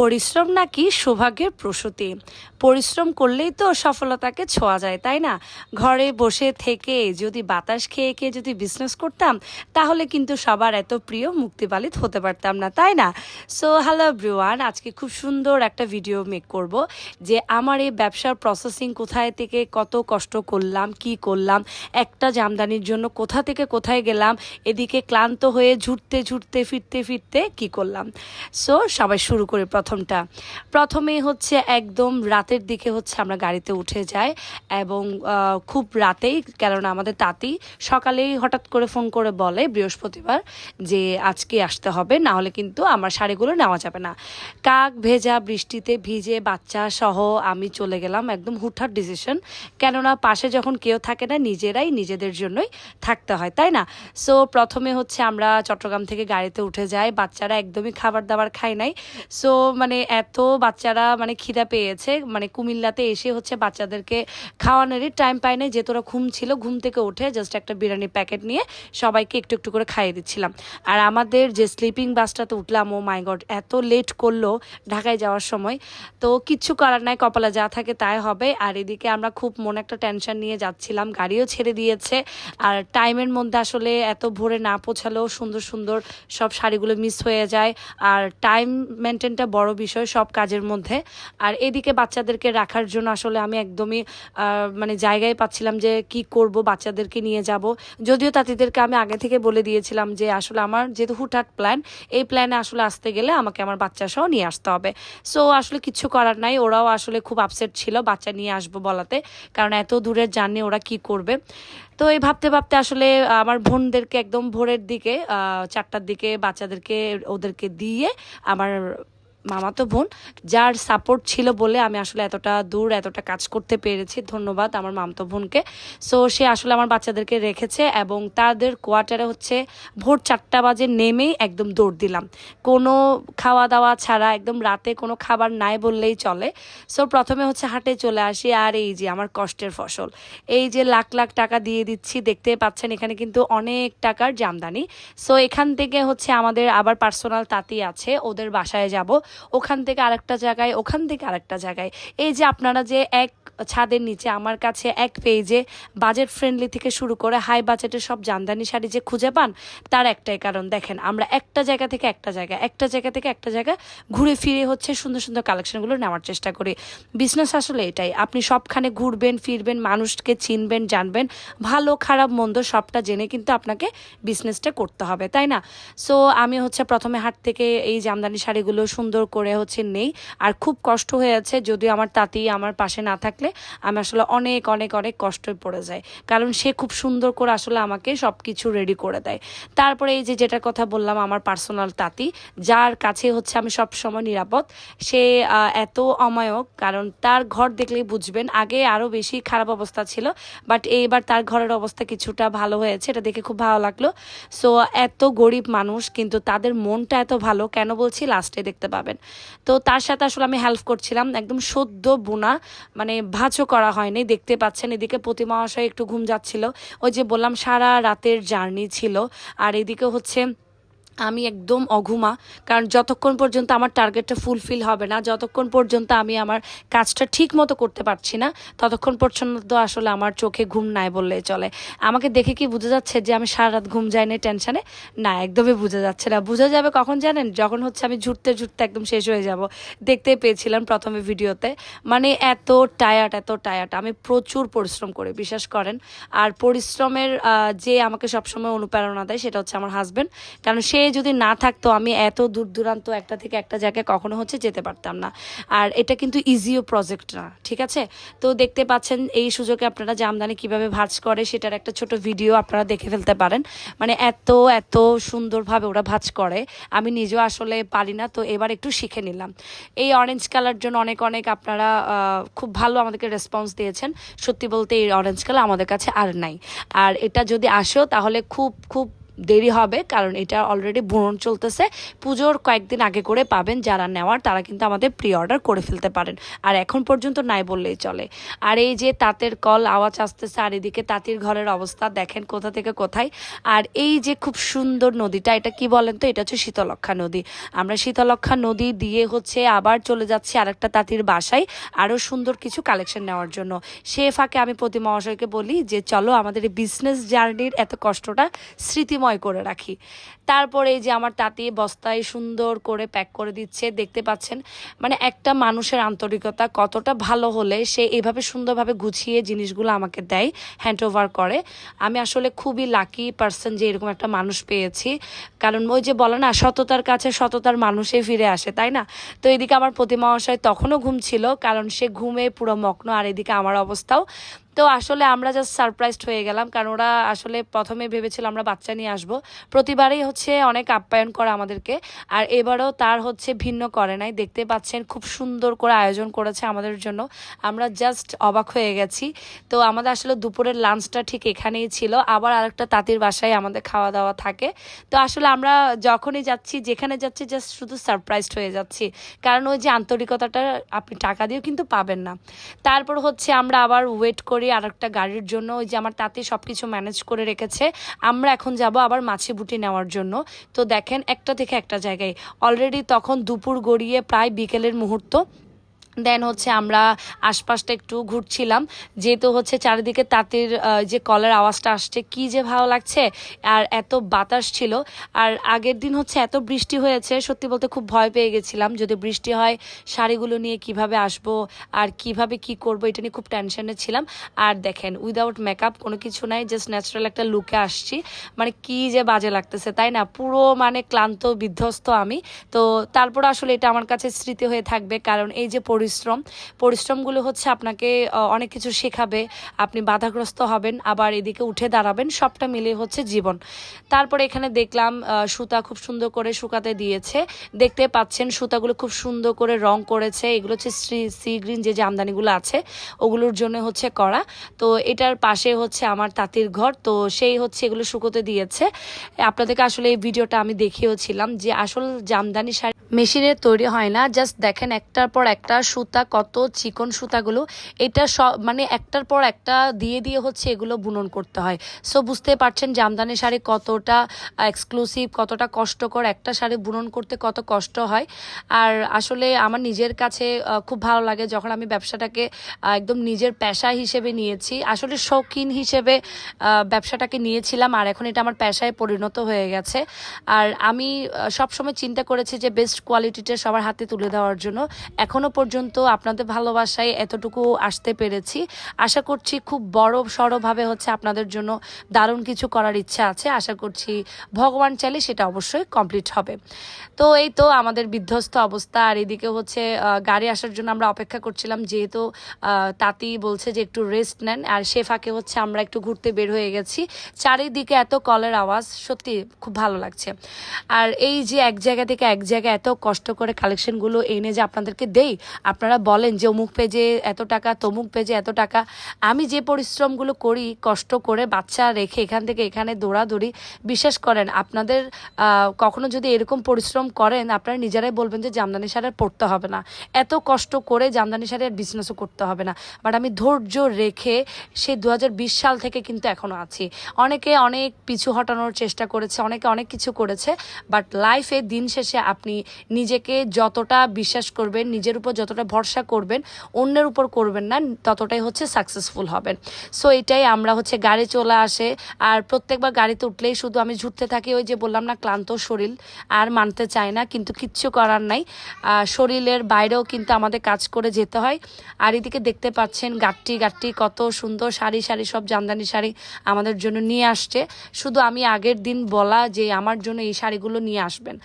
পরিশ্রম নাকি সৌভাগ্যের প্রসূতি। পরিশ্রম করলেই তো সফলতাকে ছোঁয়া যায়, তাই না? ঘরে বসে থেকে যদি বাতাস খেয়ে খেয়ে যদি বিজনেস করতাম, তাহলে কিন্তু সবার এত প্রিয় মুক্তিবালিত হতে পারতাম না, তাই না? সো হ্যালো এভরিওয়ান, আজকে খুব সুন্দর একটা ভিডিও মেক করব যে আমার এই ব্যবসার প্রসেসিং কোথায় থেকে কত কষ্ট করলাম, কি করলাম, একটা জামদানির জন্য কোথা থেকে কোথায় গেলাম, এদিকে ক্লান্ত হয়ে ঝুরতে ঝুরতে ফিরতে ফিরতে কি করলাম। সো সবাই শুরু করে প্রথমেই হচ্ছে একদম রাতের দিকে হচ্ছে আমরা গাড়িতে উঠে যাই এবং খুব রাতেই, কেননা আমাদের তাঁতি সকালেই হঠাৎ করে ফোন করে বলে বৃহস্পতিবার যে আজকে আসতে হবে, না হলে কিন্তু আমার শাড়িগুলো নেওয়া যাবে না। কাক ভেজা বৃষ্টিতে ভিজে বাচ্চা সহ আমি চলে গেলাম, একদম হুটহাট ডিসিশন, কেননা পাশে যখন কেউ থাকে না নিজেরাই নিজেদের জন্যই থাকতে হয়, তাই না? সো প্রথমে হচ্ছে আমরা চট্টগ্রাম থেকে গাড়িতে উঠে যাই, বাচ্চারা একদমই খাবার দাবার খায় নাই। সো মানে এত বাচ্চারা মানে খিদা পেয়েছে, মানে কুমিল্লাতে এসে হচ্ছে বাচ্চাদেরকে খাওয়ানোরই টাইম পায় নাই, যে তোরা ঘুম ছিল, ঘুম থেকে উঠে জাস্ট একটা বিরিয়ানি প্যাকেট নিয়ে সবাইকে একটু একটু করে খাইয়ে দিচ্ছিলাম। আর আমাদের যে স্লিপিং বাসটাতে উঠলাম, ও মাই গড এত লেট করলো ঢাকায় যাওয়ার সময়। তো কিচ্ছু করার নাই, কপালে যা থাকে তাই হবে। আর এদিকে আমরা খুব মনে একটা টেনশন নিয়ে যাচ্ছিলাম, গাড়িও ছেড়ে দিয়েছে, আর টাইমের মধ্যে আসলে এত ভোরে না পৌঁছালেও সুন্দর সুন্দর সব শাড়িগুলো মিস হয়ে যায়। আর টাইম মেনটেনটা বড় বিষয় সব কাজের মধ্যে। আর এদিকে বাচ্চাদেরকে রাখার জন্য আসলে আমি একদমই মানে জায়গায় পাচ্ছিলাম যে কি করব, বাচ্চাদেরকে নিয়ে যাব। যদিও তাঁতিদেরকে আমি আগে থেকে বলে দিয়েছিলাম যে আসলে আমার যেহেতু হুটহাট প্ল্যান, এই প্ল্যানে আসলে আসতে গেলে আমাকে আমার বাচ্চা সহ নিয়ে আসতে হবে। সো আসলে কিছু করার নাই, ওরাও আসলে খুব আপসেট ছিল বাচ্চা নিয়ে আসবো বলাতে, কারণ এত দূরের জার্নি ওরা কি করবে। তো এই ভাবতে ভাবতে আসলে আমার বোনদেরকে একদম ভোরের দিকে 4টার দিকে বাচ্চাদেরকে ওদেরকে দিয়ে আমার মামাতো বোন, যার সাপোর্ট ছিল বলে আমি আসলে এতটা দূর এতটা কাজ করতে পেরেছি, ধন্যবাদ আমার মামাতো বোনকে। সো সে আসলে আমার বাচ্চাদেরকে রেখেছে এবং তাদের কোয়ার্টারে হচ্ছে ভোর 4টা বাজে নেমেই একদম দৌড় দিলাম, কোনো খাওয়া দাওয়া ছাড়া, একদম রাতে কোনো খাবার নাই বললেই চলে। সো প্রথমে হচ্ছে হাটে চলে আসি, আর এই যে আমার কষ্টের ফসল, এই যে লাখ লাখ টাকা দিয়ে দিচ্ছি, দেখতে পাচ্ছেন এখানে কিন্তু অনেক টাকার জামদানি। সো এখান থেকে হচ্ছে আমাদের আবার পার্সোনাল তাঁতি আছে, ওদের বাসায় যাব, ওখান থেকে আরেকটা জায়গায়, ওখান থেকে আরেকটা জায়গায়। এই যে আপনারা যে এক ছাদের নিচে আমার কাছে এক পেজে বাজেট ফ্রেন্ডলি থেকে শুরু করে হাই বাজেটের সব জামদানি শাড়ি যে খুঁজে পান, তার একটাই কারণ, দেখেন আমরা একটা জায়গা থেকে একটা জায়গা, একটা জায়গা থেকে একটা জায়গা ঘুরে ফিরে হচ্ছে সুন্দর সুন্দর কালেকশনগুলো নেওয়ার চেষ্টা করি। বিজনেস আসলে এটাই, আপনি সবখানে ঘুরবেন ফিরবেন, মানুষকে চিনবেন জানবেন, ভালো খারাপ মন্দ সবটা জেনে কিন্তু আপনাকে বিজনেসটা করতে হবে, তাই না? সো আমি হচ্ছে প্রথমে হাট থেকে এই জামদানি শাড়িগুলো সুন্দর করে হচ্ছে নেই। আর খুব কষ্ট হয়েছে, যদিও আমার তাঁতি আমার পাশে না থাকলে আমি আসলে অনেক অনেক অনেক কষ্টই পড়ে যায়, কারণ সে খুব সুন্দর করে আসলে আমাকে সব কিছু রেডি করে দেয়। তারপরে এই যে যেটার কথা বললাম, আমার পার্সোনাল তাঁতি, যার কাছে হচ্ছে আমি সব সময় নিরাপদ, সে এত অমায়ক, কারণ তার ঘর দেখলেই বুঝবেন, আগে আরও বেশি খারাপ অবস্থা ছিল, বাট এইবার তার ঘরের অবস্থা কিছুটা ভালো হয়েছে, এটা দেখে খুব ভালো লাগলো। সো এত গরিব মানুষ কিন্তু তাদের মনটা এত ভালো, কেন বলছি লাস্টে দেখতে পাবেন। তো তার সাথে আসলে আমি হেল্প করছিলাম, একদম সদ্য বোনা, মানে ভাঁজও করা হয়নি, দেখতে পাচ্ছেন। এদিকে প্রতি মহাশয় একটু ঘুম যাচ্ছিল, ওই যে বললাম সারা রাতের জার্নি ছিল। আর এদিকে হচ্ছে আমি একদম অঘুমা, কারণ যতক্ষণ পর্যন্ত আমার টার্গেটটা ফুলফিল হবে না, যতক্ষণ পর্যন্ত আমি আমার কাজটা ঠিক মতো করতে পারছি না, ততক্ষণ পর্যন্ত আসলে আমার চোখে ঘুম নাই বললেই চলে। আমাকে দেখে কি বোঝা যাচ্ছে যে আমি সারা রাত ঘুম যাইনি টেনশনে? না, একদমই বোঝা যাচ্ছে না। বোঝা যাবে কখন জানেন? যখন হচ্ছে আমি ঝুরতে ঝুরতে একদম শেষ হয়ে যাব। দেখতেই পেয়েছিলাম প্রথমে ভিডিওতে, মানে এত টায়ার্ড এত টায়ার্ড। আমি প্রচুর পরিশ্রম করি, বিশ্বাস করেন। আর পরিশ্রমের যে আমাকে সবসময় অনুপ্রেরণা দেয় সেটা হচ্ছে আমার হাজব্যান্ড, কারণ সে যদি না থাকতো আমি এত দূর দূরান্ত একটা থেকে একটা জায়গায় কখনো হচ্ছে যেতে পারতাম না। আর এটা কিন্তু ইজিও প্রজেক্ট না, ঠিক আছে? তো দেখতে পাচ্ছেন এই সুযোগে আপনারা জামদানি কিভাবে ভাঁজ করে সেটার একটা ছোট ভিডিও আপনারা দেখে ফেলতে পারেন। মানে এত এত সুন্দরভাবে ওরা ভাঁজ করে, আমি নিজেও আসলে পারি না, তো এবার একটু শিখে নিলাম। এই অরেঞ্জ কালার জন্য অনেক অনেক আপনারা খুব ভালো আমাদেরকে রেসপন্স দিয়েছেন। সত্যি বলতে এই অরেঞ্জ কালার আমাদের কাছে আর নাই, আর এটা যদি আসেও তাহলে খুব খুব দেরি হবে, কারণ এটা অলরেডি বুনন চলতেছে। পুজোর কয়েকদিন আগে করে পাবেন, যারা নেওয়ার তারা কিন্তু আমাদের প্রি অর্ডার করে ফেলতে পারেন, আর এখন পর্যন্ত নাই বললেই চলে। আর এই যে তাঁতের কল আওয়াজ আসতেছে, আর এদিকে তাঁতির ঘরের অবস্থা দেখেন কোথা থেকে কোথায়। আর এই যে খুব সুন্দর নদীটা, এটা কি বলেন তো, এটা হচ্ছে শীতলক্ষ্যা নদী। আমরা শীতলক্ষ্যা নদী দিয়ে হচ্ছে আবার চলে যাচ্ছি আরেকটা তাঁতির বাসায় আরও সুন্দর কিছু কালেকশন নেওয়ার জন্য। সে ফাঁকে আমি প্রতি মহাশয়কে বলি যে চলো আমাদের এই বিজনেস জার্নির এত কষ্টটা স্মৃতিময় করে রাখি। তারপরে এই যে আমার তাঁতি বস্তায় সুন্দর করে প্যাক করে দিচ্ছে, দেখতে পাচ্ছেন। মানে একটা মানুষের আন্তরিকতা কতটা ভালো হলে সে এভাবে সুন্দরভাবে গুছিয়ে জিনিসগুলো আমাকে দেয়, হ্যান্ড ওভার করে। আমি আসলে খুবই লাকি পার্সন যে এরকম একটা মানুষ পেয়েছি, কারণ ওই যে বলে না, সততার কাছে সততার মানুষে ফিরে আসে, তাই না? তো এদিকে আমার প্রতি মহাশয় তখনও ঘুম ছিল, কারণ সে ঘুমে পুরো মগ্ন, আর এদিকে আমার অবস্থাও। তো আসলে আমরা জাস্ট সারপ্রাইজড হয়ে গেলাম, কারণ ওরা আসলে প্রথমে ভেবেছিল আমরা বাচ্চা নিয়ে আসবো। প্রতিবারই হচ্ছে অনেক আপ্যায়ন করে আমাদেরকে, আর এবারও তার হচ্ছে ভিন্ন করে নাই। দেখতে পাচ্ছেন খুব সুন্দর করে আয়োজন করেছে আমাদের জন্য, আমরা জাস্ট অবাক হয়ে গেছি। তো আমাদের আসলে দুপুরের লাঞ্চটা ঠিক এখানেই ছিল, আবার আরেকটা তাঁতির বাসায় আমাদের খাওয়া দাওয়া থাকে। তো আসলে আমরা যখনই যাচ্ছি, যেখানে যাচ্ছি, জাস্ট শুধু সারপ্রাইজড হয়ে যাচ্ছি, কারণ ওই যে আন্তরিকতাটা আপনি টাকা দিয়েও কিন্তু পাবেন না। তারপর হচ্ছে আমরা আবার ওয়েট করি আর একটা গাড়ির জন্য। ওই যে আমার তাতে সব কিছু ম্যানেজ করে রেখেছে, আমরা এখন যাব আবার মাছি বুটি নেওয়ার জন্য। তো দেখেন একটা থেকে একটা জায়গায় অলরেডি তখন দুপুর গড়িয়ে প্রায় বিকেলের মুহূর্ত। দেন হচ্ছে আমরা আশপাশটা একটু ঘুরছিলাম, যেহেতু হচ্ছে চারিদিকে তাঁতির যে কলের আওয়াজটা আসছে, কি যে ভালো লাগছে। আর এত বাতাস ছিল, আর আগের দিন হচ্ছে এত বৃষ্টি হয়েছে, সত্যি বলতে খুব ভয় পেয়ে গেছিলাম, যদি বৃষ্টি হয় শাড়িগুলো নিয়ে কিভাবে আসব আর কিভাবে কি করব, এটা নিয়ে খুব টেনশনে ছিলাম। আর দেখেন উইদাউট মেকআপ কোনো কিছু নাই, জাস্ট ন্যাচারাল একটা লুকে আসছি। মানে কি যে বাজে লাগতেছে, তাই না? পুরো মানে ক্লান্ত বিধ্বস্ত আমি। তো তারপর আসলে এটা আমার কাছে স্মৃতি হয়ে থাকবে, কারণ এই যে পরিশ্রমগুলো হচ্ছে আপনাকে অনেক কিছু শেখাবে। আপনি বাধাগ্রস্ত হবেন, আবার এদিকে উঠে দাঁড়াবেন, সবটা মিলিয়ে হচ্ছে জীবন। তারপরে এখানে দেখলাম সুতা খুব সুন্দর করে শুকাতে দিয়েছে, দেখতে পাচ্ছেন সুতাগুলো খুব সুন্দর করে রং করেছে। এগুলো হচ্ছে সি গ্রিন যে জামদানিগুলো আছে ওগুলোর জন্য হচ্ছে করা। তো এটার পাশে হচ্ছে আমার তাঁতির ঘর, তো সেই হচ্ছে এগুলো শুকোতে দিয়েছে। আপনাদেরকে আসলে এই ভিডিওটা আমি দেখিয়েছিলাম যে আসল জামদানি শাড়ি মেশিনের তৈরি হয় না, জাস্ট দেখেন একটার পর একটা সুতা, কত চিকন সুতাগুলো, এটা সব মানে একটার পর একটা দিয়ে দিয়ে হচ্ছে এগুলো বুনন করতে হয়। সো বুঝতে পারছেন জামদানি শাড়ি কতটা এক্সক্লুসিভ, কতটা কষ্টকর, একটা শাড়ি বুনন করতে কত কষ্ট হয়। আর আসলে আমার নিজের কাছে খুব ভালো লাগে যখন আমি ব্যবসাটাকে একদম নিজের পেশা হিসেবে নিয়েছি, আসলে শৌখিন হিসেবে ব্যবসাটাকে নিয়েছিলাম, আর এখন এটা আমার পেশায় পরিণত হয়ে গেছে। আর আমি সবসময় চিন্তা করেছি যে বেস্ট কোয়ালিটিটা সবার হাতে তুলে দেওয়ার জন্য। এখনো পর্যন্ত আপনাদের ভালোবাসায় এতটুকু আসতে পেরেছি। আশা করছি খুব বড় সড়ভাবে হচ্ছে আপনাদের জন্য দারুণ কিছু করার ইচ্ছা আছে, আশা করছি ভগবান চাইলে সেটা অবশ্যই কমপ্লিট হবে। তো এই তো আমাদের বিধ্বস্ত অবস্থা, আর এদিকে হচ্ছে গাড়ি আসার জন্য আমরা অপেক্ষা করছিলাম, যেহেতু তাঁতি বলছে যে একটু রেস্ট নেন, আর সে ফাঁকে হচ্ছে আমরা একটু ঘুরতে বের হয়ে গেছি। চারিদিকে এত কলের আওয়াজ, সত্যি খুব ভালো লাগছে। আর এই যে এক জায়গা থেকে এক জায়গায় এত কষ্ট করে কালেকশনগুলো এনে যে আপনাদেরকে দেই, আপনারা বলেন যে অমুক পেজে এত টাকা, তমুক পেজে এত টাকা। আমি যে পরিশ্রমগুলো করি কষ্ট করে বাচ্চা রেখে এখান থেকে এখানে দৌড়াদৌড়ি, বিশ্বাস করেন আপনাদের কখনো যদি এরকম পরিশ্রম করেন, আপনারা নিজেরাই বলবেন যে জামদানি শাড়ি আর পরতে হবে না, এত কষ্ট করে জামদানি শাড়ি আর বিজনেসও করতে হবে না। বাট আমি ধৈর্য রেখে সেই 2020 সাল থেকে কিন্তু এখনও আছি। অনেকে অনেক পিছু হটানোর চেষ্টা করেছে, অনেকে অনেক কিছু করেছে, বাট লাইফে দিন শেষে আপনি নিজেকে যতটা বিশ্বাস করবেন, নিজের উপর যতটা ভরসা করবেন, অন্যের উপর করবেন না, ততটাই হচ্ছে সাকসেসফুল হবেন। সো এটাই আমরা হচ্ছে গাড়ি চলে আসে, আর প্রত্যেকবার গাড়িতে উঠলেই শুধু আমি ঝুঁকতে থাকি, ওই যে বললাম না ক্লান্ত শরীর আর মানতে চায় না, কিন্তু কিচ্ছু করার নাই, শরীরের বাইরেও কিন্তু আমাদের কাজ করে যেতে হয়। আর এদিকে দেখতে পাচ্ছেন গাট্টি গাট্টি কত সুন্দর শাড়ি শাড়ি সব জামদানি শাড়ি আমাদের জন্য নিয়ে আসছে। শুধু আমি আগের দিন বলা যে আমার জন্য এই শাড়িগুলো নিয়ে আসবেন,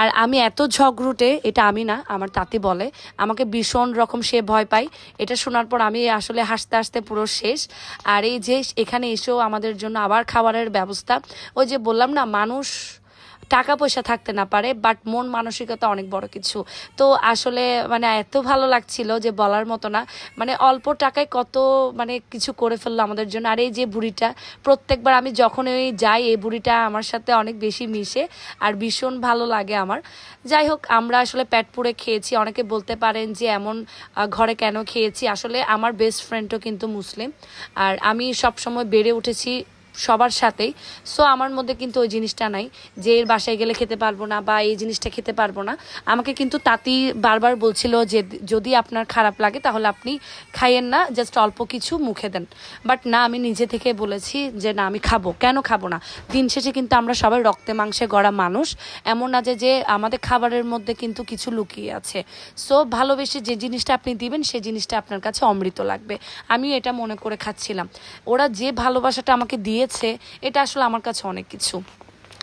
আর আমি এত ঝগড়ুটে, এটা আমি না, আমার তাঁতি বলে আমাকে ভীষণ রকম সে ভয় পাই। এটা শোনার পর আমি আসলে হাসতে হাসতে পুরো শেষ। আর এই যে এখানে এসেও আমাদের জন্য আবার খাবারের ব্যবস্থা, ওই যে বললাম না মানুষ টাকা পয়সা থাকতে না পারে, বাট মন মানসিকতা অনেক বড় কিছু। তো আসলে মানে এত ভালো লাগছিল যে বলার মতো না, মানে অল্প টাকায় কত মানে কিছু করে ফেললো আমাদের জন্য। আর এই যে বুড়িটা, প্রত্যেকবার আমি যখন ওই যাই এই বুড়িটা আমার সাথে অনেক বেশি মিশে আর ভীষণ ভালো লাগে আমার। যাই হোক, আমরা আসলে পেট পুড়ে খেয়েছি। অনেকে বলতে পারেন যে এমন ঘরে কেন খেয়েছি, আসলে আমার বেস্ট ফ্রেন্ডও কিন্তু মুসলিম, আর আমি সবসময় বেড়ে উঠেছি সবার সাথেই। সো আমার মধ্যে কিন্তু ওই জিনিসটা নাই যে এর বাসায় গেলে খেতে পারবো না বা এই জিনিসটা খেতে পারবো না। আমাকে কিন্তু তাতি বারবার বলছিল যে যদি আপনার খারাপ লাগে তাহলে আপনি খাইয়েন না, জাস্ট অল্প কিছু মুখে দেন। বাট না, আমি নিজে থেকে বলেছি যে না, আমি খাবো, কেন খাবো না। দিন শেষে কিন্তু আমরা সবাই রক্তে মাংসে গড়া মানুষ, এমন না যে আমাদের খাবারের মধ্যে কিন্তু কিছু লুকিয়ে আছে। সো ভালোবেসে যে জিনিসটা আপনি দিবেন সেই জিনিসটা আপনার কাছে অমৃত লাগবে। আমি এটা মনে করে খাচ্ছিলাম। ওরা যে ভালোবাসাটা আমাকে দিয়েছে এটা আসলে আমার কাছে অনেক কিছু।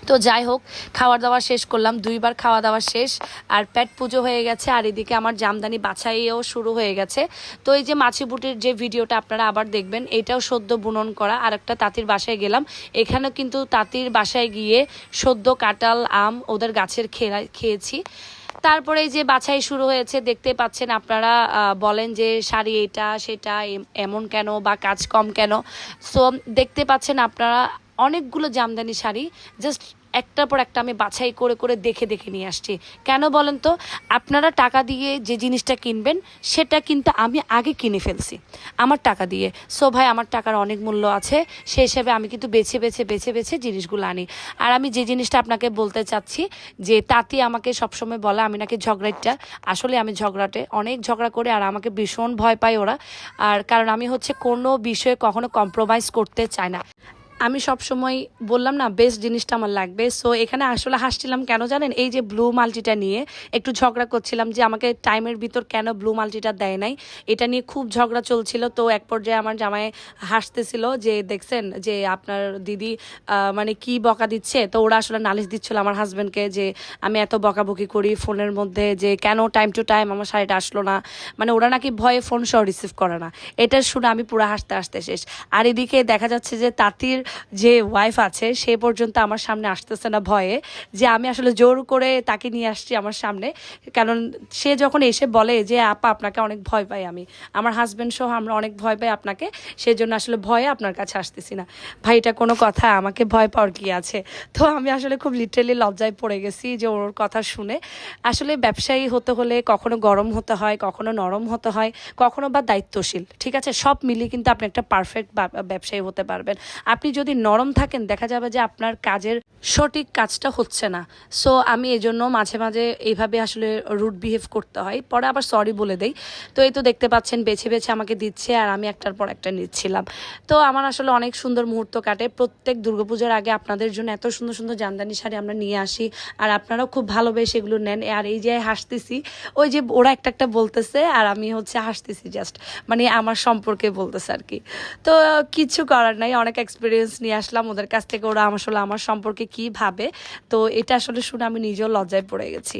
তো যাই হোক, খাওয়া দাওয়া শেষ করলাম, 2বার খাওয়া দাওয়া শেষ, আর পেট পুজো হয়ে গেছে, আর এদিকে আমার জামদানি বাছাইও শুরু হয়ে গেছে। তো এই যে মাছি বুটির যে ভিডিওটা আপনারা আবার দেখবেন, এটাও সদ্য বুনন করা। আর একটা তাঁতির বাসায় গেলাম, এখানে কিন্তু তাঁতির বাসায় গিয়ে সদ্য কাঁঠাল আম ওদের গাছের খেয়েছি। তারপরে এই যে বাছাই শুরু হয়েছে, দেখতে পাচ্ছেন আপনারা। বলেন যে শাড়ি এটা সেটা এমন কেন বা কাজ কম কেন। সো দেখতে পাচ্ছেন আপনারা অনেকগুলো জামদানি শাড়ি জাস্ট একটার পর একটা আমি বাছাই করে করে দেখে দেখে নিয়ে আসছি। কেন বলেন তো? আপনারা টাকা দিয়ে যে জিনিসটা কিনবেন সেটা কিন্তু আমি আগে কিনে ফেলছি আমার টাকা দিয়ে। সো ভাই, আমার টাকার অনেক মূল্য আছে, সেই হিসেবে আমি কিন্তু বেছে বেছে বেছে বেছে জিনিসগুলো আনি। আর আমি যে জিনিসটা আপনাকে বলতে চাচ্ছি, যে তাঁতি আমাকে সবসময় বলে আমি নাকি ঝগড়াটা। আসলে আমি ঝগড়াটে, অনেক ঝগড়া করি, আর আমাকে ভীষণ ভয় পায় ওরা। আর কারণ আমি হচ্ছে কোনো বিষয়ে কখনো কম্প্রোমাইজ করতে চাই না। আমি সব সময় বললাম না, বেস্ট জিনিসটা আমার লাগবে। সো এখানে আসলে হাসছিলাম কেন জানেন? এই যে ব্লু মাল্টিটা নিয়ে একটু ঝগড়া করছিলাম যে আমাকে টাইমের ভিতর কেন ব্লু মাল্টিটা দেয় নাই, এটা নিয়ে খুব ঝগড়া চলছিল। তো এক পর্যায়ে আমার জামাই হাসতেছিল যে দেখছেন যে আপনার দিদি মানে কি বকা দিচ্ছে। তো ওরা আসলে নালিশ দিচ্ছিল আমার হাজব্যান্ডকে যে আমি এত বকাবকি করি ফোনের মধ্যে, যে কেন টাইম টু টাইম আমার শাড়িটা আসলো না। মানে ওরা নাকি ভয়ে ফোন সহ রিসিভ করে না। এটা শুনে আমি পুরো হাসতে হাসতে শেষ। আর এদিকে দেখা যাচ্ছে যে তাঁতির যে ওয়াইফ আছে সে পর্যন্ত আমার সামনে আসতেছে না ভয়ে, যে আমি আসলে জোর করে তাকে নিয়ে আসছি আমার সামনে। কারণ সে যখন এসে বলে যে আপা আপনাকে অনেক ভয় পাই, আমি আমার হাজব্যান্ড সহ আমরা অনেক ভয় পাই আপনাকে, সেজন্য আসলে ভয়ে আপনার কাছে আসতেছি না। ভাই, এটা কোনো কথা? আমাকে ভয় পাওয়ার কি আছে? তো আমি আসলে খুব লিটারেলি লজ্জায় পড়ে গেছি যে ওর কথা শুনে। আসলে ব্যবসায়ী হতে হলে কখনো গরম হতে হয়, কখনো নরম হতে হয়, কখনো বা দায়িত্বশীল। ঠিক আছে, সব মিলিয়ে কিন্তু আপনি একটা পারফেক্ট ব্যবসায়ী হতে পারবেন। আপনি যদি নরম থাকেন দেখা যাবে যে আপনার কাজের সঠিক কাজটা হচ্ছে না। সো আমি এজন্য মাঝে মাঝে এইভাবে আসলে রুড বিহেভ করতে হয়, পরে আবার সরি বলে দেই। তো এই তো দেখতে পাচ্ছেন বেছে বেছে আমাকে দিচ্ছে, আর আমি একটার পর একটা নিচ্ছিলাম। তো আমার আসলে অনেক সুন্দর মুহূর্ত কাটে। প্রত্যেক দুর্গাপূজার আগে আপনাদের জন্য এত সুন্দর সুন্দর জামদানি শাড়ি আমরা নিয়ে আসি, আর আপনারাও খুব ভালোবেসে এগুলো নেন। আর এই যে হাসতেছি, ওই যে ওরা একটা একটা বলতেছে আর আমি হচ্ছে হাসতেছি, জাস্ট মানে আমার সম্পর্কে বলতেছে আর কি। তো কিছু করার নাই, অনেক এক্সপিরিয়েন্স নিয়ে আসলাম ওদের কাছ থেকে, ওরা আসলে আমার সম্পর্কে কী ভাবে। তো এটা আসলে শুনে আমি নিজেও লজ্জায় পড়ে গেছি।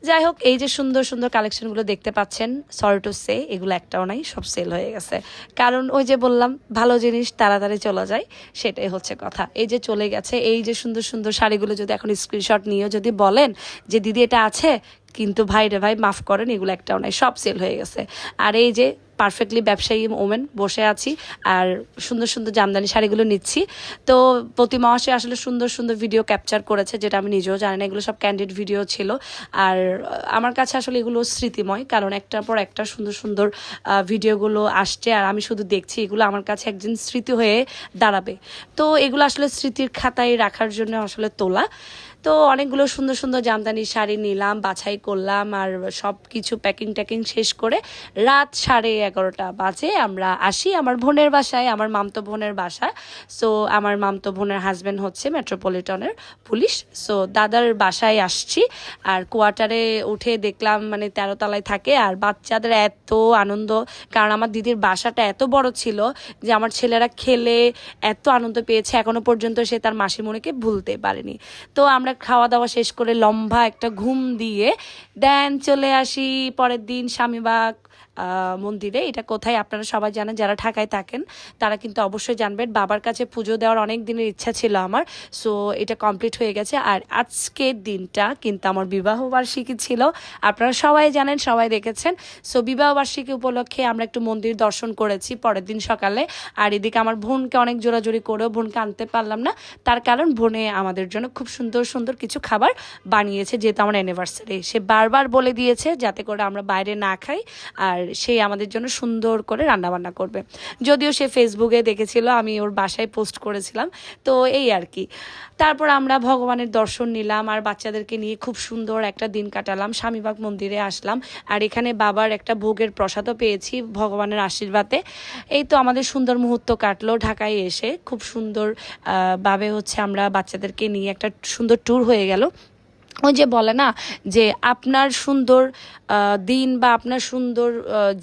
যাই হোক, এই যে সুন্দর সুন্দর কালেকশনগুলো দেখতে পাচ্ছেন, সরি টু সে এগুলো একটাও নাই, সব সেল হয়ে গেছে। কারণ ওই যে বললাম ভালো জিনিস তাড়াতাড়ি চলে যায়, সেটাই হচ্ছে কথা। এই যে চলে গেছে, এই যে সুন্দর সুন্দর শাড়িগুলো যদি এখন স্ক্রিনশট নিয়েও যদি বলেন যে দিদি এটা আছে, কিন্তু ভাই রে ভাই মাফ করেন, এগুলো একটাও নাই, সব সেল হয়ে গেছে। আর এই যে পারফেক্টলি ব্যবসায়ী ওমেন বসে আছি আর সুন্দর সুন্দর জামদানি শাড়িগুলো নিচ্ছি। তো প্রতি মাসে আসলে সুন্দর সুন্দর ভিডিও ক্যাপচার করেছে, যেটা আমি নিজেও জানি না, এগুলো সব ক্যান্ডিড ভিডিও ছিল। আর আমার কাছে আসলে এগুলো স্মৃতিময়, কারণ একটার পর একটা সুন্দর সুন্দর ভিডিওগুলো আসছে, আর আমি শুধু দেখছি, এগুলো আমার কাছে একদিন স্মৃতি হয়ে দাঁড়াবে। তো এগুলো আসলে স্মৃতির খাতায় রাখার জন্য আসলে তোলা। তো অনেকগুলো সুন্দর সুন্দর জামদানি শাড়ি নিলাম, বাছাই করলাম, আর সব কিছু প্যাকিং ট্যাকিং শেষ করে রাত 11:30 বাজে আমরা আসি আমার বোনের বাসায়, আমার মামতো বোনের বাসা। সো আমার মামতো বোনের হাজব্যান্ড হচ্ছে মেট্রোপলিটনের পুলিশ। সো দাদার বাসায় আসছি, আর কোয়ার্টারে উঠে দেখলাম মানে 13 তলায় থাকে, আর বাচ্চাদের এত আনন্দ, কারণ আমার দিদির বাসাটা এত বড় ছিল যে আমার ছেলেরা খেলে এত আনন্দ পেয়েছে, এখনো পর্যন্ত সে তার মাসিমণিকে ভুলতে পারেনি। তো আমরা খাওয়া দাওয়া শেষ করে লম্বা একটা ঘুম দিয়ে দেন চলে আসি পরের দিন স্বামীবাগ। মন্দিরে। এটা কোথায় আপনারা সবাই জানেন, যারা ঢাকায় থাকেন তারা কিন্তু অবশ্যই জানবেন। বাবার কাছে পুজো দেওয়ার অনেক দিনের ইচ্ছা ছিল আমার, সো এটা কমপ্লিট হয়ে গেছে। আর আজকের দিনটা কিন্তু আমার বিবাহবার্ষিকী ছিল, আপনারা সবাই জানেন, সবাই দেখেছেন। সো বিবাহবার্ষিকী উপলক্ষে আমরা একটু মন্দির দর্শন করেছি পরের দিন সকালে। আর এদিকে আমার বোনকে অনেক জোরাজোরি করেও বোনকে আনতে পারলাম না, তার কারণ বোনে আমাদের জন্য খুব সুন্দর সুন্দর কিছু খাবার বানিয়েছে, যেহেতু আমার অ্যানিভার্সারি। সে বারবার বলে দিয়েছে যাতে করে আমরা বাইরে না খাই, আর সে আমাদের জন্য সুন্দর করে রান্নাবান্না করবে। যদিও সে ফেসবুকে দেখেছিল, আমি ওর বাসায় পোস্ট করেছিলাম, তো এই আর কি। তারপর আমরা ভগবানের দর্শন নিলাম আর বাচ্চাদেরকে নিয়ে খুব সুন্দর একটা দিন কাটালাম। স্বামীবাগ মন্দিরে আসলাম, আর এখানে বাবার একটা ভোগের প্রসাদও পেয়েছি ভগবানের আশীর্বাদে। এই তো আমাদের সুন্দর মুহূর্ত কাটলো ঢাকায় এসে, খুব সুন্দর ভাবে হচ্ছে আমরা বাচ্চাদেরকে নিয়ে একটা সুন্দর ট্যুর হয়ে গেল। ওই যে বলে না যে আপনার সুন্দর দিন বা আপনার সুন্দর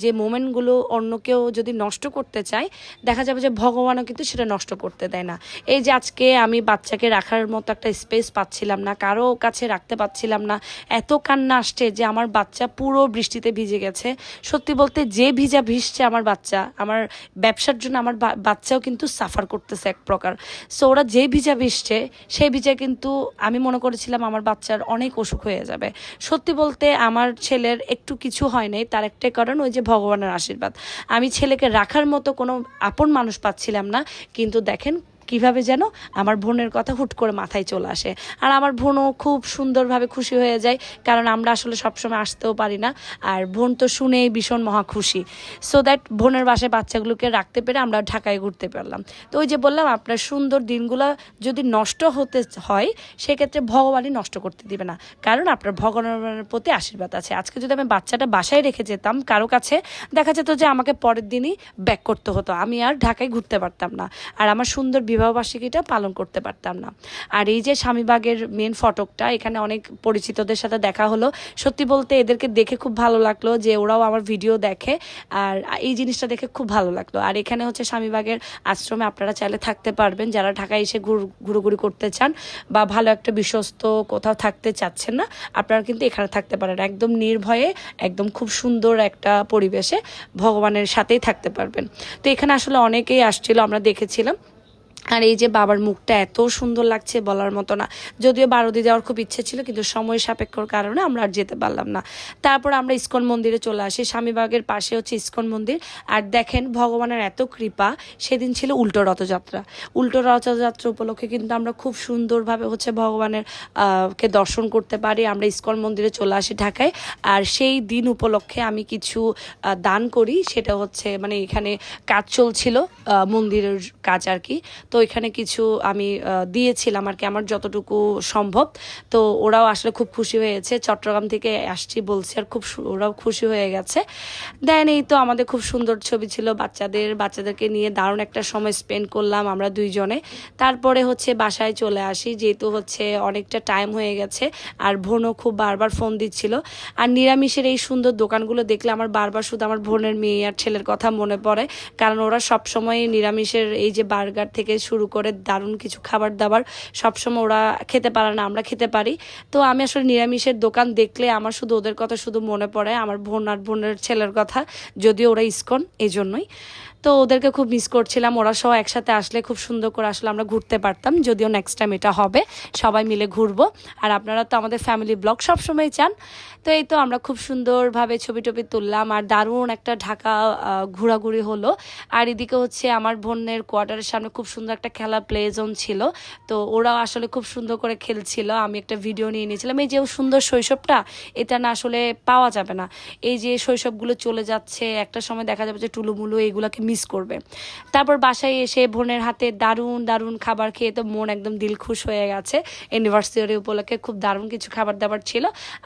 যে মোমেন্টগুলো অন্য কেউ যদি নষ্ট করতে চায়, দেখা যাবে যে ভগবানও কিন্তু সেটা নষ্ট করতে দেয় না। এই যে আজকে আমি বাচ্চাকে রাখার মতো একটা স্পেস পাচ্ছিলাম না, কারো কাছে রাখতে পাচ্ছিলাম না, এত কান্না আসছে যে আমার বাচ্চা পুরো বৃষ্টিতে ভিজে গেছে। সত্যি বলতে যে ভিজছে আমার বাচ্চা, আমার ব্যবসার জন্য আমার বাচ্চাও কিন্তু সাফার করতেছে এক প্রকার। সো ওরা যে ভিজছে সেই ভিজা কিন্তু আমি মনে করেছিলাম আমার বাচ্চার অনেক অসুখ হয়ে যাবে। সত্যি বলতে আমার ছেলের একটু কিছু হয় নাই, তার একটাই কারণ ওই যে ভগবানের আশীর্বাদ। আমি ছেলেকে রাখার মতো কোনো আপন মানুষ পাচ্ছিলাম না, কিন্তু দেখেন কিভাবে যেন আমার বোনের কথা হুট করে মাথায় চলে আসে। আর আমার বোনও খুব সুন্দরভাবে খুশি হয়ে যায়, কারণ আমরা আসলে সবসময় আসতেও পারি না, আর বোন তো শুনেই ভীষণ মহা খুশি। সো দ্যাট বোনের বাসায় বাচ্চাগুলোকে রাখতে পেরে আমরা ঢাকায় ঘুরতে পারলাম। তো ওই যে বললাম, আপনার সুন্দর দিনগুলো যদি নষ্ট হতে হয় সেক্ষেত্রে ভগবানই নষ্ট করতে দিবে না, কারণ আপনার ভগবানের প্রতি আশীর্বাদ আছে। আজকে যদি আমি বাচ্চাটা বাসায় রেখে যেতাম কারো কাছে, দেখা যেত যে আমাকে পরের দিনই ব্যাক করতে হতো, আমি আর ঢাকায় ঘুরতে পারতাম না, আর আমার সুন্দর বিবাহবার্ষিকীটা পালন করতে পারতাম না। আর এই যে স্বামীবাগের মেন ফটকটা, এখানে অনেক পরিচিতদের সাথে দেখা হলো। সত্যি বলতে এদেরকে দেখে খুব ভালো লাগলো যে ওরাও আমার ভিডিও দেখে, আর এই জিনিসটা দেখে খুব ভালো লাগলো। আর এখানে হচ্ছে স্বামীবাগের আশ্রমে আপনারা চাইলে থাকতে পারবেন, যারা ঢাকায় এসে ঘুরোঘুরি করতে চান বা ভালো একটা বিশ্বস্ত কোথাও থাকতে চাচ্ছেন না, আপনারা কিন্তু এখানে থাকতে পারেন একদম নির্ভয়ে, একদম খুব সুন্দর একটা পরিবেশে ভগবানের সাথেই থাকতে পারবেন। তো এখানে আসলে অনেকেই আসছিল, আমরা দেখেছিলাম। আর এই যে বাবার মুখটা এত সুন্দর লাগছে বলার মতো না। যদিও বারোদি যাওয়ার খুব ইচ্ছে ছিল, কিন্তু সময় সাপেক্ষর কারণে আমরা আর যেতে পারলাম না। তারপর আমরা ইস্কন মন্দিরে চলে আসি। স্বামীবাগের পাশে হচ্ছে ইস্কন মন্দির। আর দেখেন ভগবানের এত কৃপা, সেদিন ছিল উল্টো রথযাত্রা। উল্টো রথযাত্রা উপলক্ষে কিন্তু আমরা খুব সুন্দরভাবে হচ্ছে ভগবানের কে দর্শন করতে পারি। আমরা ইস্কন মন্দিরে চলে আসি ঢাকায়। আর সেই দিন উপলক্ষে আমি কিছু দান করি, সেটা হচ্ছে মানে এখানে কাজ চলছিল, মন্দিরের কাজ আর কি। তো এখানে কিছু আমি দিয়েছিলাম আর কি, আমার যতটুকু সম্ভব। তো ওরাও আসলে খুব খুশি হয়েছে, চট্টগ্রাম থেকে আসছি বলছে, আর খুব ওরাও খুশি হয়ে গেছে। দেন এই তো আমাদের খুব সুন্দর ছবি ছিল বাচ্চাদেরকে নিয়ে দারুণ একটা সময় স্পেন্ড করলাম আমরা দুইজনে। তারপরে হচ্ছে বাসায় চলে আসি, যেহেতু হচ্ছে অনেকটা টাইম হয়ে গেছে, আর বোনও খুব বারবার ফোন দিচ্ছিল। আর নিরামিষের এই সুন্দর দোকানগুলো দেখলে আমার বারবার শুধু আমার বোনের মেয়ে আর ছেলের কথা মনে পড়ে, কারণ ওরা সবসময় নিরামিষের এই যে বার্গার থেকে শুরু করে দারুণ কিছু খাবার দাবার সবসময় ওরা খেতে পারে না, আমরা খেতে পারি। তো আমি আসলে নিরামিষের দোকান দেখলে আমার শুধু ওদের কথা শুধু মনে পড়ে, আমার বোন আর বোনের ছেলের কথা, যদিও ওরা ইস্কন, এই জন্যই। তো ওদেরকে খুব মিস করছিলাম, ওরা সব একসাথে আসলে খুব সুন্দর করে আসলে আমরা ঘুরতে পারতাম। যদিও নেক্সট টাইম এটা হবে, সবাই মিলে ঘুরবো। আর আপনারা তো আমাদের ফ্যামিলি ব্লগ সবসময় চান। তো এই তো আমরা খুব সুন্দরভাবে ছবি টবি তুললাম, আর দারুণ একটা ঢাকা ঘোরাঘুরি হলো। আর এদিকে হচ্ছে আমার বোনের কোয়ার্টারের সামনে খুব সুন্দর একটা খেলা প্লে জোন ছিল, তো ওরাও আসলে খুব সুন্দর করে খেলছিল। আমি একটা ভিডিও নিয়ে নিয়েছিলাম। এই যে সুন্দর শৈশবটা, এটা না আসলে পাওয়া যাবে না। এই যে শৈশবগুলো চলে যাচ্ছে, একটা সময় দেখা যাবে যে টুলুমুলু এইগুলোকে মিস করবে। তারপর বাসায় এসে বোনের হাতে দারুণ দারুণ খাবার খেয়ে তো মন একদম দিল খুশ হয়ে গেছে। অ্যানিভার্সারি উপলক্ষে খুব দারুণ কিছু খাবার দাবার ছিল।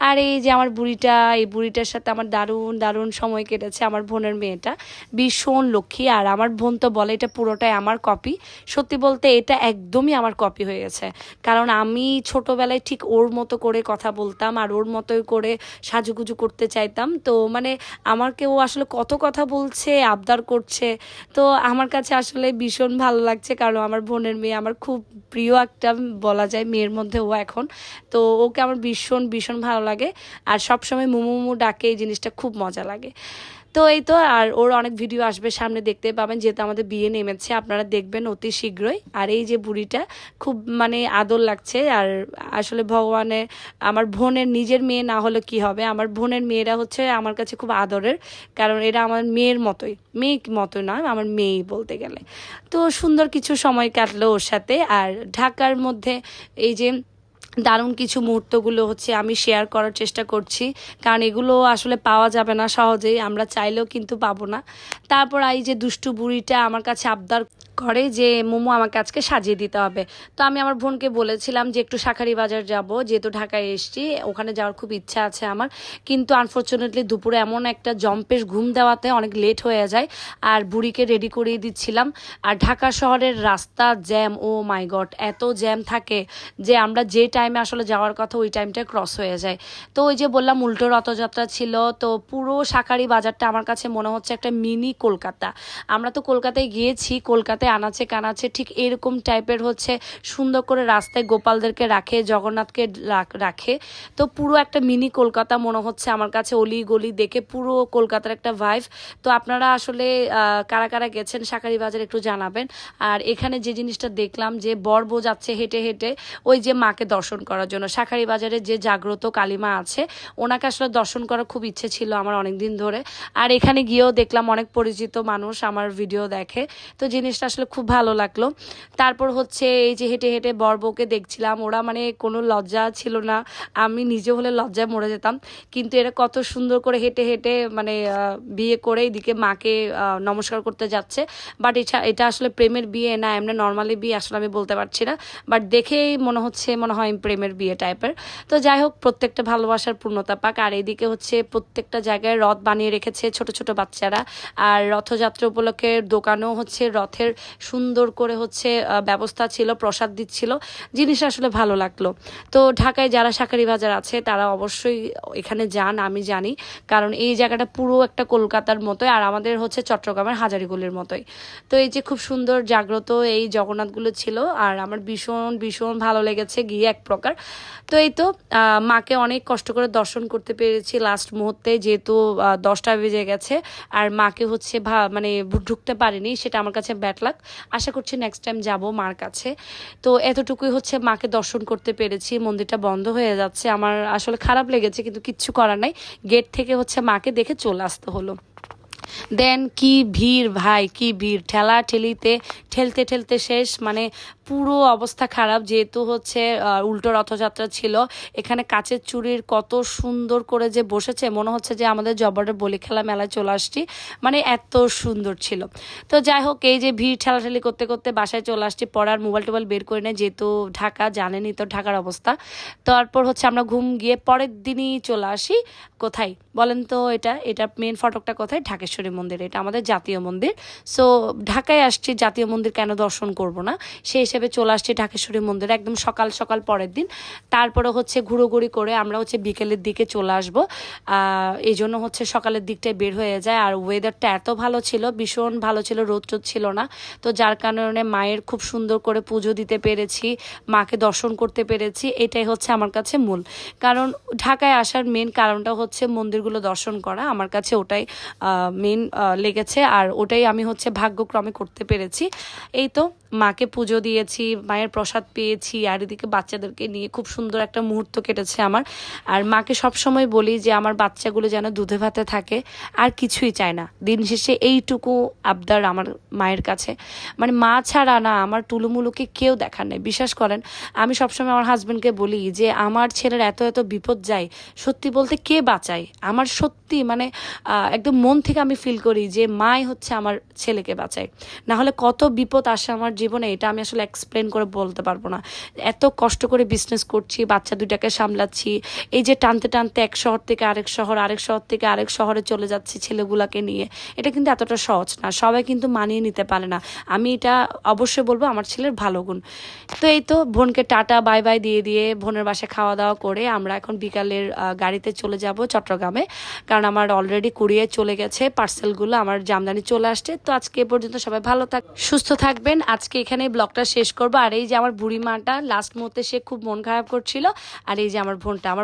আর এই যে আমার বুড়িটা, এই বুড়িটার সাথে আমার দারুণ দারুণ সময় কেটেছে। আমার বোনের মেয়েটা ভীষণ লক্ষ্মী, আর আমার বোন তো বলে এটা পুরোটাই আমার কপি। সত্যি বলতে এটা একদমই আমার কপি হয়ে গেছে, কারণ আমি ছোটবেলায় ঠিক ওর মতো করে কথা বলতাম, আর ওর মতোই করে সাজুগুজু করতে চাইতাম। তো মানে আমাকে ও আসলে কত কথা বলছে, আবদার করছে, তো আমার কাছে আসলে ভীষণ ভালো লাগছে, কারণ আমার বোনের মেয়ে আমার খুব প্রিয় একটা বলা যায় মেয়ের মধ্যে ও এখন। তো ওকে আমার ভীষণ ভীষণ ভালো লাগে, আর সবসময় মুমু মুমু ডাকে, এই জিনিসটা খুব মজা লাগে। তো এই তো, আর ওর অনেক ভিডিও আসবে সামনে, দেখতে পাবেন, যেহেতু আমাদের বিয়ে নেমেছে, আপনারা দেখবেন অতি শীঘ্রই। আর এই যে বুড়িটা খুব মানে আদর লাগছে। আর আসলে ভগবানের, আমার বোনের নিজের মেয়ে না হলে কি হবে, আমার বোনের মেয়েরা হচ্ছে আমার কাছে খুব আদরের, কারণ এরা আমার মেয়ের মতোই, মেয়ে মতো নয়, আমার মেয়েই বলতে গেলে। তো সুন্দর কিছু সময় কাটলো ওর সাথে। আর ঢাকার মধ্যে এই যে দারুণ কিছু মুহূর্তগুলো হচ্ছে আমি শেয়ার করার চেষ্টা করছি, কারণ এগুলো আসলে পাওয়া যাবে না সহজেই, আমরা চাইলেও কিন্তু পাবো না। তারপর এই যে দুষ্টু বুড়িটা আমার কাছে আবদার করে যে মোমো আমাকে আজকে সাজিয়ে দিতে হবে। তো আমি আমার বোনকে বলেছিলাম যে একটু শাঁখারি বাজার যাব, যেহেতু ঢাকায় এসেছি, ওখানে যাওয়ার খুব ইচ্ছা আছে আমার। কিন্তু আনফর্চুনেটলি দুপুরে এমন একটা জম্পেশ ঘুম দেওয়াতে অনেক লেট হয়ে যায়, আর বুড়িকে রেডি করিয়ে দিচ্ছিলাম। আর ঢাকা শহরের রাস্তা জ্যাম, ও মাই গড, এত জ্যাম থাকে যে আমরা যে টাইমে আসলে যাওয়ার কথা ওই টাইমটা ক্রস হয়ে যায়। তো ওই যে বললাম উল্টো রথযাত্রা ছিল, তো পুরো শাঁখারি বাজারটা আমার কাছে মনে হচ্ছে একটা মিনি কলকাতা। আমরা তো কলকাতায় গিয়েছি, কলকাতায় আনাচে কানাচে ঠিক এরকম টাইপের হচ্ছে সুন্দর করে রাস্তায় গোপালদেরকে রাখে, জগন্নাথকে রাখে। তো পুরো একটা মিনি কলকাতা মনে হচ্ছে আমার কাছে, অলি গলি দেখে পুরো কলকাতার একটা ভাইব। তো আপনারা আসলে কারা কারা গেছেন শাঁখারি বাজার একটু জানাবেন। আর এখানে যে জিনিসটা দেখলাম যে বর বউ যাচ্ছে হেঁটে হেঁটে ওই যে মাকে দর্শন করার জন্য, শাঁখারি বাজারে যে জাগ্রত কালীমা আছে ওনাকে আসলে দর্শন করার খুব ইচ্ছে ছিল আমার অনেক দিন ধরে। আর এখানে গিয়েও দেখলাম অনেক পরিচিত মানুষ আমার ভিডিও দেখে, তো জিনিসটা আসলে খুব ভালো লাগলো। তারপর হচ্ছে এই যে হেঁটে হেঁটে বর বউকে দেখছিলাম, ওরা মানে কোনো লজ্জা ছিল না, আমি নিজে হলে লজ্জায় মরে যেতাম, কিন্তু এরা কত সুন্দর করে হেঁটে হেঁটে মানে বিয়ে করে এদিকে মাকে নমস্কার করতে যাচ্ছে। বাট এটা আসলে প্রেমের বিয়ে না এমনি নর্মালি বিয়ে আসলে আমি বলতে পারছি না, বাট দেখেই মনে হয় প্রেমের বিয়ে টাইপের। তো যাই হোক, প্রত্যেকটা ভালোবাসার পূর্ণতা পাক। আর এদিকে হচ্ছে প্রত্যেকটা জায়গায় রথ বানিয়ে রেখেছে ছোট ছোট বাচ্চারা, আর রথযাত্রা উপলক্ষে দোকানেও হচ্ছে রথের সুন্দর করে হচ্ছে ব্যবস্থা ছিল, প্রসাদ দিচ্ছিল, জিনিস আসলে ভালো লাগলো। তো ঢাকায় যারা শাঁখারি বাজার আছে তারা অবশ্যই এখানে যান, আমি জানি, কারণ এই জায়গাটা পুরো একটা কলকাতার মতোই, আর আমাদের হচ্ছে চট্টগ্রামের হাজারীগুলির মতোই। তো এই যে খুব সুন্দর জাগ্রত এই জগন্নাথগুলো ছিল, আর আমার ভীষণ ভীষণ ভালো লেগেছে গিয়ে এক প্রকার। তো এই তো মাকে অনেক কষ্ট করে দর্শন করতে পেরেছি লাস্ট মুহূর্তে, যেহেতু 10টা বেজে গেছে, আর মাকে হচ্ছে মানে ঢুকতে পারিনি, সেটা আমার কাছে ব্যাড লাক। আশা করছি নেক্সট টাইম যাব মার কাছে। তো এতটুকুই হচ্ছে মাকে দর্শন করতে পেরেছি, মন্দিরটা বন্ধ হয়ে যাচ্ছে, আমার আসলে খারাপ লেগেছে, কিন্তু কিচ্ছু করার নাই, গেট থেকে হচ্ছে মাকে দেখে চলে আসতে হলো। দেন কি ভিড় ভাই, কি ভিড়, ঠেলা ঠেলিতে ঠেলতে ঠেলতে শেষ, মানে পুরো অবস্থা খারাপ, যেহেতু হচ্ছে উল্টো রথযাত্রা ছিল। এখানে কাচের চুড়ির কত সুন্দর করে যে বসেছে, মনে হচ্ছে যে আমাদের জবরের বলি খেলা মেলায় চলে আসছি, মানে এত সুন্দর ছিল। তো যাই হোক, এই যে ভিড় ঠেলাঠেলি করতে করতে বাসায় চলে আসছি, পড়ার মোবাইল টোবাইল বের করে নেয়, যেহেতু ঢাকা জানেনই তো ঢাকার অবস্থা। তারপর হচ্ছে আমরা ঘুম গিয়ে পরের দিনই চলে আসি কোথায় বলেন তো, এটা মেন ফটকটা কোথায়, ঢাকেশ্বরী মন্দির, এটা আমাদের জাতীয় মন্দির। সো ঢাকায় আসছি, জাতীয় মন্দির কেন দর্শন করব না, সেই হিসেবে চলে আসছি ঢাকেশ্বরী মন্দির একদম সকাল সকাল পরের দিন। তারপরে হচ্ছে ঘুরোঘুরি করে আমরা হচ্ছে বিকেলের দিকে চলে আসবো, এই জন্য হচ্ছে সকালের দিকটায় বের হয়ে যায়। আর ওয়েদারটা এত ভালো ছিল, ভীষণ ভালো ছিল, রোদ টোদ ছিল না, তো যার কারণে মায়ের খুব সুন্দর করে পুজো দিতে পেরেছি, মাকে দর্শন করতে পেরেছি, এটাই হচ্ছে আমার কাছে মূল কারণ। ঢাকায় আসার মেন কারণটা হচ্ছে মন্দিরগুলো দর্শন করা, আমার কাছে ওটাই মেন লেগেছে, আর ওটাই আমি হচ্ছে ভাগ্যক্রমে করতে পেরেছি। এই তো মাকে পুজো দিয়েছি, মায়ের প্রসাদ পেয়েছি, আর এদিকে বাচ্চাদেরকে নিয়ে খুব সুন্দর একটা মুহূর্ত কেটেছে আমার। আর মাকে সবসময় বলি যে আমার বাচ্চাগুলো যেন দুধে ভাতে থাকে, আর কিছুই চায় না, দিন শেষে এইটুকু আবদার আমার মায়ের কাছে। মানে মা ছাড়া না আমার টুলুমুলুকে কেউ দেখার নেই, বিশ্বাস করেন। আমি সবসময় আমার হাজব্যান্ডকে বলি যে আমার ছেলের এত এত বিপদ যায়, সত্যি বলতে কে বাঁচায়, আমার সত্যি মানে একদম মন থেকে আমি ফিল করি যে মাই হচ্ছে আমার ছেলেকে বাঁচায়, না হলে কত বিপদ আসে আমার জীবনে, এটা আমি আসলে এক্সপ্লেন করে বলতে পারবো না। এত কষ্ট করে বিজনেস করছি, বাচ্চা দুইটাকে সামলাচ্ছি, এই যে টানতে টানতে এক শহর থেকে আরেক শহর, আরেক শহর থেকে আরেক শহরে চলে যাচ্ছি ছেলেগুলাকে নিয়ে, এটা কিন্তু এতটা সহজ না, সবাই কিন্তু মানিয়ে নিতে পারে না। আমি এটা অবশ্যই বলবো আমার ছেলের ভালো গুণ। তো এই তো বোনকে টাটা বাই বাই দিয়ে দিয়ে বোনের বাসায় খাওয়া দাওয়া করে আমরা এখন বিকালের গাড়িতে চলে যাব চট্টগ্রামে, কারণ আমার অলরেডি কুরিয়ার চলে গেছে পার্সেল পার্সেলগুলো আমার জামদানি চলে আসছে। তো আজকে এ পর্যন্ত, সবাই ভালো সুস্থ থাকবেন। আজকে এখানে ব্লগটা শেষ করবো। আর এই যে আমার বুড়ি মাটা লাস্ট মুহূর্তে সে খুব মন খারাপ করছিল। আর এই যে আমার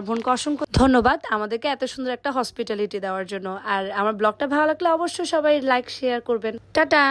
বোনকে অসংখ্য ধন্যবাদ আমাদেরকে এত সুন্দর একটা হসপিটালিটি দেওয়ার জন্য। আর আমার ব্লগটা ভালো লাগলে অবশ্যই সবাই লাইক শেয়ার করবেন। টাটা।